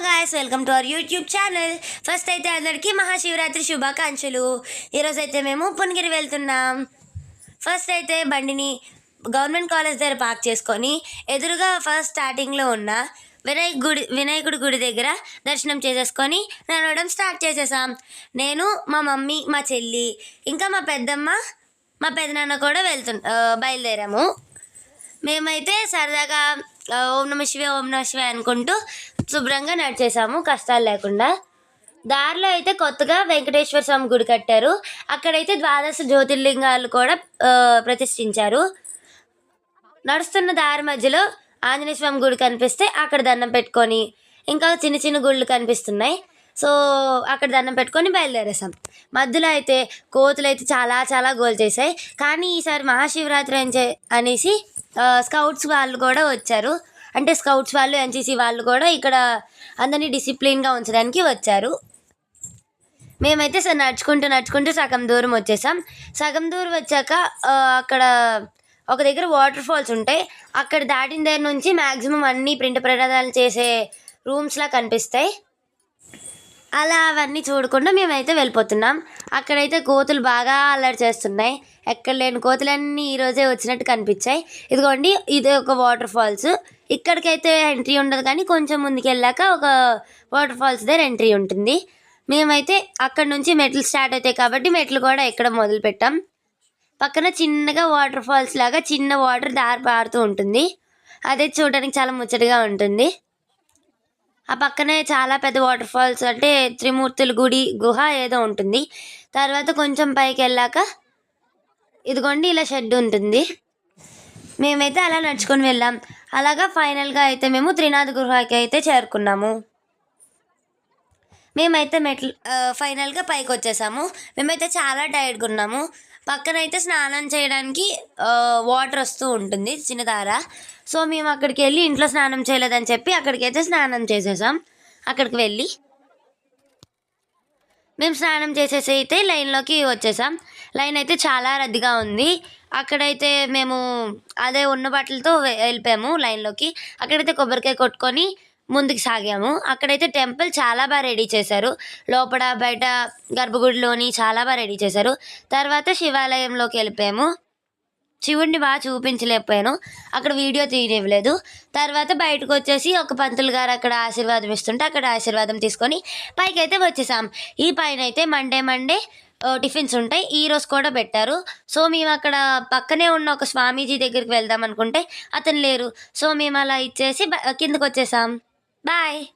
Guys, welcome to our YouTube channel. First అయితే అందరికీ మహాశివరాత్రి శుభాకాంక్షలు. ఈరోజు అయితే మేము పుణగిరి వెళ్తున్నాం. ఫస్ట్ అయితే బండిని గవర్నమెంట్ కాలేజ్ దగ్గర పార్క్ చేసుకొని ఎదురుగా ఫస్ట్ స్టార్టింగ్లో ఉన్న వినాయకుడి గుడి దగ్గర దర్శనం చేసేసుకొని నడవడం స్టార్ట్ చేసేసాం. నేను, మా మమ్మీ, మా చెల్లి, ఇంకా మా పెద్దమ్మ, మా పెదనాన్న కూడా బయలుదేరాము. మేమైతే సరదాగా ఓం నమ శివాయ ఓం నమ శివాయ అనుకుంటూ శుభ్రంగా నడిచేసాము, కష్టాలు లేకుండా. దారిలో అయితే కొత్తగా వెంకటేశ్వర స్వామి గుడి కట్టారు. అక్కడైతే ద్వాదశ జ్యోతిర్లింగాలు కూడా ప్రతిష్ఠించారు. నడుస్తున్న దారి మధ్యలో ఆంజనేయ స్వామి గుడి కనిపిస్తే అక్కడ దండం పెట్టుకొని, ఇంకా చిన్న చిన్న గుళ్ళు కనిపిస్తున్నాయి, సో అక్కడ దండం పెట్టుకొని బయలుదేరేసాం. మధ్యలో అయితే కోతులు అయితే చాలా చాలా గోల్ చేశాయి. కానీ ఈసారి మహాశివరాత్రి అనేసి స్కౌట్స్ వాళ్ళు కూడా వచ్చారు. అంటే స్కౌట్స్ వాళ్ళు, ఎన్సీసీ వాళ్ళు కూడా ఇక్కడ అందరినీ డిసిప్లిన్గా ఉంచడానికి వచ్చారు. మేమైతే నడుచుకుంటూ సగం దూరం వచ్చేసాం. సగం దూరం వచ్చాక అక్కడ ఒక దగ్గర వాటర్ ఫాల్స్ ఉంటాయి. అక్కడ దాటిన దగ్గర నుంచి మ్యాక్సిమం అన్నీ ప్రింట్ ప్రదానాలు చేసే రూమ్స్లా కనిపిస్తాయి. అలా అవన్నీ చూడకుండా మేమైతే వెళ్ళిపోతున్నాం. అక్కడైతే కోతులు బాగా అల్లరి చేస్తున్నాయి. ఎక్కడ లేని కోతులన్నీ ఈరోజే వచ్చినట్టు కనిపించాయి. ఇదిగోండి, ఇది ఒక వాటర్ ఫాల్స్. ఇక్కడికైతే ఎంట్రీ ఉండదు, కానీ కొంచెం ముందుకు వెళ్ళాక ఒక వాటర్ ఫాల్స్ దగ్గర ఎంట్రీ ఉంటుంది. మేమైతే అక్కడ నుంచి మెట్లు స్టార్ట్ అవుతాయి కాబట్టి మెట్లు కూడా ఎక్కడం మొదలుపెట్టాం. పక్కన చిన్నగా వాటర్ ఫాల్స్ లాగా చిన్న వాటర్ దారి పారుతూ ఉంటుంది. అదే చూడడానికి చాలా ముచ్చటగా ఉంటుంది. ఆ పక్కనే చాలా పెద్ద వాటర్ ఫాల్స్, అంటే త్రిమూర్తుల గుడి గుహ ఏదో ఉంటుంది. తర్వాత కొంచెం పైకి వెళ్ళాక ఇదిగోండి ఇలా షెడ్ ఉంటుంది. మేమైతే అలా నడుచుకొని వెళ్ళాం. అలాగా ఫైనల్గా అయితే మేము త్రినాథ్ గుహకి అయితే చేరుకున్నాము. మేమైతే ఫైనల్గా పైకి వచ్చేసాము. మేమైతే చాలా టైర్డ్గా ఉన్నాము. పక్కనైతే స్నానం చేయడానికి వాటర్ వస్తూ ఉంటుంది, చిన్నదార. సో మేము అక్కడికి వెళ్ళి ఇంట్లో స్నానం చేయలేదని చెప్పి అక్కడికైతే స్నానం చేసేసాం. అక్కడికి వెళ్ళి మేము స్నానం చేసేసి అయితే లైన్లోకి వచ్చేసాం. లైన్ అయితే చాలా రద్దీగా ఉంది. అక్కడైతే మేము అదే ఉన్న బట్టలతో వెళ్ళిపోయాము లైన్లోకి. అక్కడైతే కొబ్బరికాయ కొట్టుకొని ముందుకు సాగాము. అక్కడైతే టెంపుల్ చాలా బాగా రెడీ చేశారు. లోపల బయట గర్భగుడిలోని చాలా బాగా రెడీ చేశారు. తర్వాత శివాలయంలోకి వెళ్ళిపోయాము. శివుడిని బాగా చూపించలేకపోయాను, అక్కడ వీడియో తీయనివ్వలేదు. తర్వాత బయటకు వచ్చేసి ఒక పంతులు గారు అక్కడ ఆశీర్వాదం ఇస్తుంటే అక్కడ ఆశీర్వాదం తీసుకొని పైకి అయితే వచ్చేసాం. ఈ పైన అయితే మండే టిఫిన్స్ ఉంటాయి. ఈరోజు కూడా పెట్టారు. సో మేము అక్కడ పక్కనే ఉన్న ఒక స్వామీజీ దగ్గరికి వెళ్దాం అనుకుంటే అతను లేరు. సో మేము అలా ఇచ్చేసి కిందకు వచ్చేసాం. బాయ్.